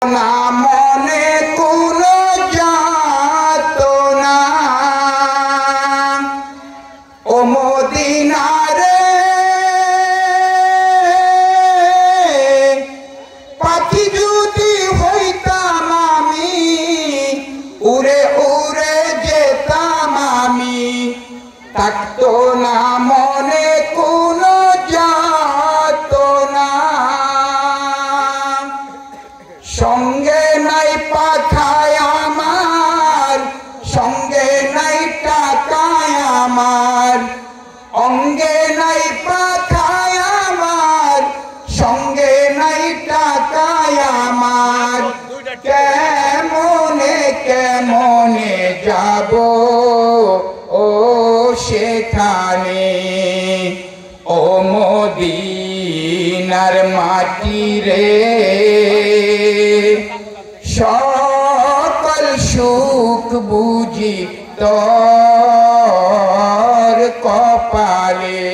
না মনে কোনো যাতনা ও মদিনারে পাখি যদি হইতাম আমি উড়ে উড়ে যেতাম আমি থাকতো না মনে কোনো যাতনা সঙ্গে নাই পাখায় আমার সঙ্গে নাই টাকায় আমার অঙ্গে নাই পাখায় আমার সঙ্গে নাই টাকায় আমার কেমনে কেমনে যাব ও সেখানে ও মদিনার মাটি রে সকল সুখ বুঝি তোর কপালে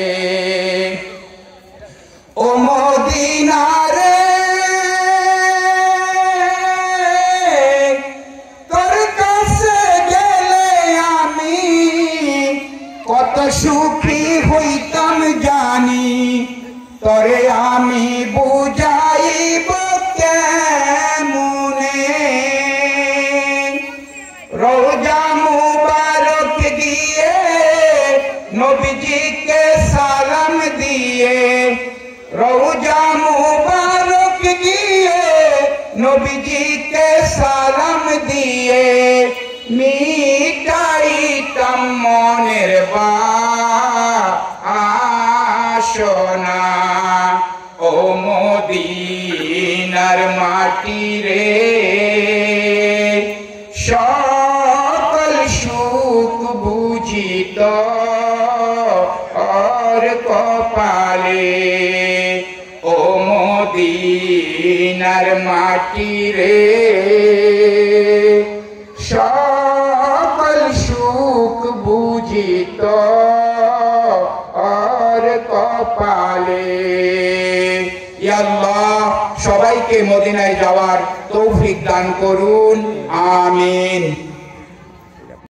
ও মদিনারে তোর কাছে গেলে আমি কত সুখী হইতাম জানি তরে আমি বুঝাইব কেমনে রোজা মুবারক দিয়ে নবীজিকে সালাম দিয়ে রোজা মুবারক দিয়ে নবীজিকে সালাম দিয়ে মিটাইতাম মনের বাসনা ও মদিনার মাটি রে সকল সুখ বুঝিত আর কপালে ও মদিনার মাটি রে সকল সুখ বুঝিত আর কপালে ইয়া আল্লাহ সবাইকে মদিনায় যাওয়ার তৌফিক দান করুন আমিন।